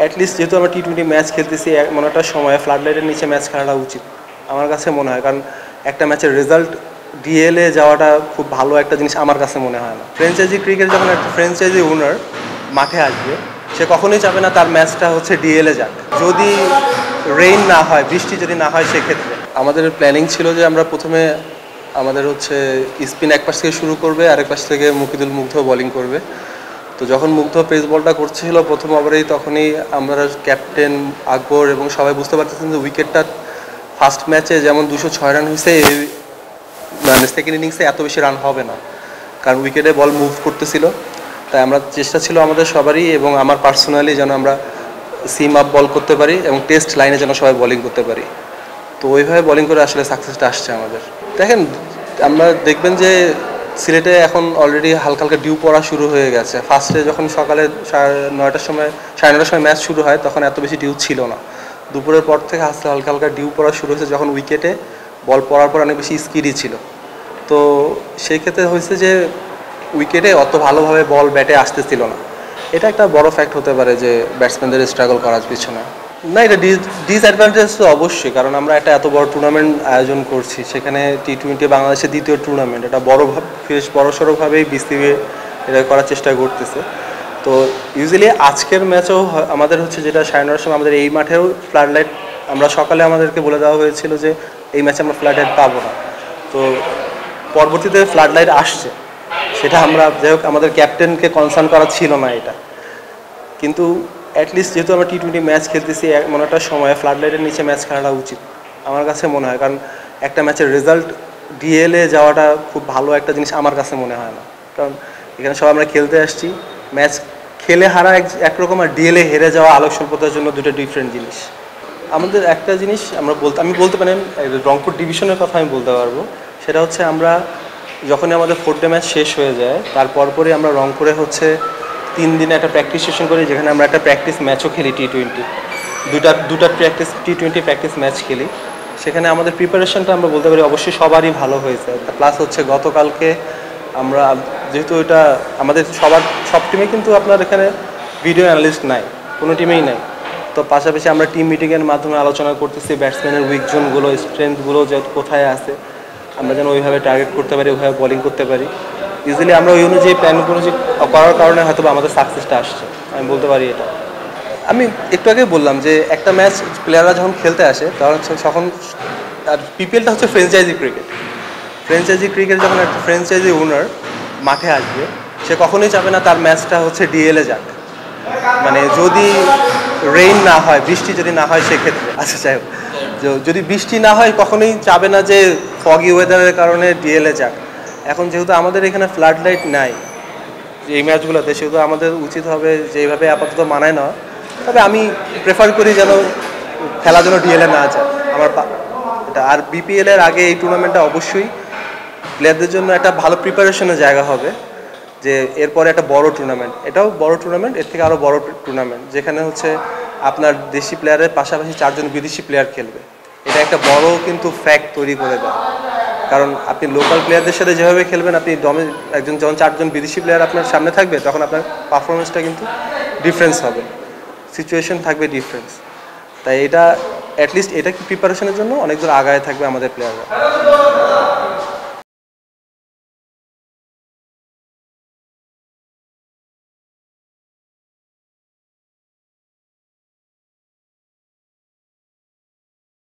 At least যেহেতু আমরা টি-20 match খেলতেছি, এমন একটা সময় ফ্লাড লাইটের নিচে ম্যাচ খেলাটা উচিত আমার কাছে মনে হয়। কারণ একটা ম্যাচের রেজাল্ট ডিএলএ যাওয়াটা খুব ভালো একটা জিনিস আমার কাছে মনে হয় না। ফ্র্যাঞ্চাইজি ক্রিকেট যখন একটা ফ্র্যাঞ্চাইজি ওনার মাঠে আসবে, সে কখনোই চাবে না তার ম্যাচটা হচ্ছে ডিএলএ যাক। যদি রেইন না হয়, বৃষ্টি যদি না হয়, সেক্ষেত্রে আমাদের প্ল্যানিং ছিল যে আমরা প্রথমে আমাদের হচ্ছে স্পিন এক পাশ থেকে শুরু করবে, আরেক পাশ থেকে মুকিদুল মুগ্ধ বোলিং করবে। তো যখন মুগ্ধ পেস বলটা করছিল প্রথম ওভারেই, তখনই আমরা ক্যাপ্টেন আকবর এবং সবাই বুঝতে পারতেছেন যে উইকেটটা ফার্স্ট ম্যাচে যেমন 206 রান হয়েছে, মানে সেকেন্ড ইনিংসে এত বেশি রান হবে না, কারণ উইকেটে বল মুভ করতেছিল। তাই আমরা চেষ্টা ছিল আমাদের সবারই এবং আমার পার্সোনালি যেন আমরা সিম আপ বল করতে পারি এবং টেস্ট লাইনে যেন সবাই বোলিং করতে পারি। তো ওইভাবে বোলিং করে আসলে সাকসেসটা আসছে আমাদের। দেখেন, আমরা দেখবেন যে সিলেটে এখন অলরেডি হালকা হালকা ডিউ পড়া শুরু হয়ে গেছে। ফার্স্টে যখন সকালে 9টার সময় 9:30টার সময় ম্যাচ শুরু হয়, তখন এত বেশি ডিউ ছিল না। দুপুরের পর থেকে আস্তে হালকা হালকা ডিউ পড়া শুরু হয়েছে, যখন উইকেটে বল পড়ার পর অনেক বেশি স্কিডই ছিল। তো সেই ক্ষেত্রে হয়েছে যে উইকেটে অত ভালোভাবে বল ব্যাটে আসতেছিল না। এটা একটা বড় ফ্যাক্ট হতে পারে যে ব্যাটসম্যানদের স্ট্রাগল করার পিছনে। না, এটা ডিসঅ্যাডভান্টেজ তো অবশ্যই, কারণ আমরা একটা এত বড় টুর্নামেন্ট আয়োজন করছি, সেখানে টি-20 বাংলাদেশের দ্বিতীয় টুর্নামেন্ট, এটা বেশ বড়সড়ভাবেই বিসিবি এটা করার চেষ্টা করতেছে। তো ইউজুয়ালি আজকের ম্যাচেও আমাদের হচ্ছে যেটা 9:30টার সময় আমাদের এই মাঠেও ফ্লাড লাইট, আমরা সকালে আমাদেরকে বলে দেওয়া হয়েছিল যে এই ম্যাচে আমরা ফ্লাড লাইট পাবো না। তো পরবর্তীতে ফ্লাড লাইট আসছে, সেটা আমরা যাই হোক আমাদের ক্যাপ্টেনকে কনসার্ন করা ছিল না এটা। কিন্তু অ্যাটলিস্ট যেহেতু আমরা টি-20 ম্যাচ খেলতেছি, এমন একটা সময় ফ্লাড লাইটের নিচে ম্যাচ খেলাটা উচিত আমার কাছে মনে হয়। কারণ একটা ম্যাচের রেজাল্ট ডিএলএ যাওয়াটা খুব ভালো একটা জিনিস আমার কাছে মনে হয় না। কারণ এখানে সবাই আমরা খেলতে আসছি, ম্যাচ খেলে হারা একরকম, আর ডিএলএ হেরে যাওয়া আলোক স্বল্পতার জন্য দুটো ডিফারেন্ট জিনিস। আমাদের একটা জিনিস আমি বলতে পারেন, রংপুর ডিভিশনের কথা আমি বলতে পারবো। সেটা হচ্ছে আমরা যখনই আমাদের 4 ডে ম্যাচ শেষ হয়ে যায়, তারপর পরই আমরা রংপুরে হচ্ছে 3 দিনে একটা প্র্যাকটিস সেশন করি, যেখানে আমরা একটা প্র্যাকটিস ম্যাচও খেলি টি-20, দুটা প্র্যাকটিস টি-20 প্র্যাকটিস ম্যাচ খেলি। সেখানে আমাদের প্রিপারেশনটা আমরা বলতে পারি অবশ্যই সবারই ভালো হয়েছে। প্লাস হচ্ছে গতকালকে আমরা, যেহেতু এটা আমাদের সব টিমে কিন্তু আপনার এখানে ভিডিও অ্যানালিস্ট নাই, কোনো টিমেই নাই। তো পাশাপাশি আমরা টিম মিটিংয়ের মাধ্যমে আলোচনা করতেছি ব্যাটসম্যানের উইক জোনগুলো, স্ট্রেংথগুলো যে কোথায় আছে, আমরা যেন ওইভাবে টার্গেট করতে পারি, ওইভাবে বোলিং করতে পারি। ইজিলি আমরা ওই অনুযায়ী প্ল্যান অনুযায়ী করার কারণে হয়তো আমাদের সাকসেসটা আসছে, আমি বলতে পারি এটা। আমি একটু আগে বললাম যে একটা ম্যাচ প্লেয়াররা যখন খেলতে আসে, তখন আর পিপিএলটা হচ্ছে ফ্র্যাঞ্চাইজি ক্রিকেট যখন একটা ফ্র্যাঞ্চাইজি ওনার মাঠে আসবে, সে কখনোই চাবে না তার ম্যাচটা হচ্ছে ডিএলএ যাক। মানে যদি রেইন না হয়, বৃষ্টি যদি না হয়, সেক্ষেত্রে আচ্ছা যাই হোক, যদি বৃষ্টি না হয় কখনোই চাবে না যে ফগি ওয়েদারের কারণে ডিএলএ যাক। এখন যেহেতু আমাদের এখানে ফ্লাড লাইট নাই এই ম্যাচগুলোতে, সেহেতু আমাদের উচিত হবে যে এইভাবে আপাতত মানায় না। তবে আমি প্রেফার করি যেন খেলা যেন ডিএলএ না যায় এটা। আর বিপিএলের আগে এই টুর্নামেন্টটা অবশ্যই প্লেয়ারদের জন্য একটা ভালো প্রিপারেশনের জায়গা হবে, যে এরপরে একটা বড় টুর্নামেন্ট, এটাও বড় টুর্নামেন্ট, এর থেকে আরও বড় টুর্নামেন্ট, যেখানে হচ্ছে আপনার দেশি প্লেয়ারের পাশাপাশি 4 জন বিদেশি প্লেয়ার খেলবে। এটা একটা বড় কিন্তু ফ্যাক্ট তৈরি করে দেয়। কারণ আপনি লোকাল প্লেয়ারদের সাথে যেভাবে খেলবেন, আপনি যখন 4 জন বিদেশি প্লেয়ার আপনার সামনে থাকবে, তখন আপনার পারফরমেন্সটা কিন্তু ডিফারেন্স হবে, সিচুয়েশন থাকবে ডিফারেন্স। তাই এটা অ্যাটলিস্ট এটা কি প্রিপারেশনের জন্য অনেক দূর আগায় থাকবে আমাদের প্লেয়াররা।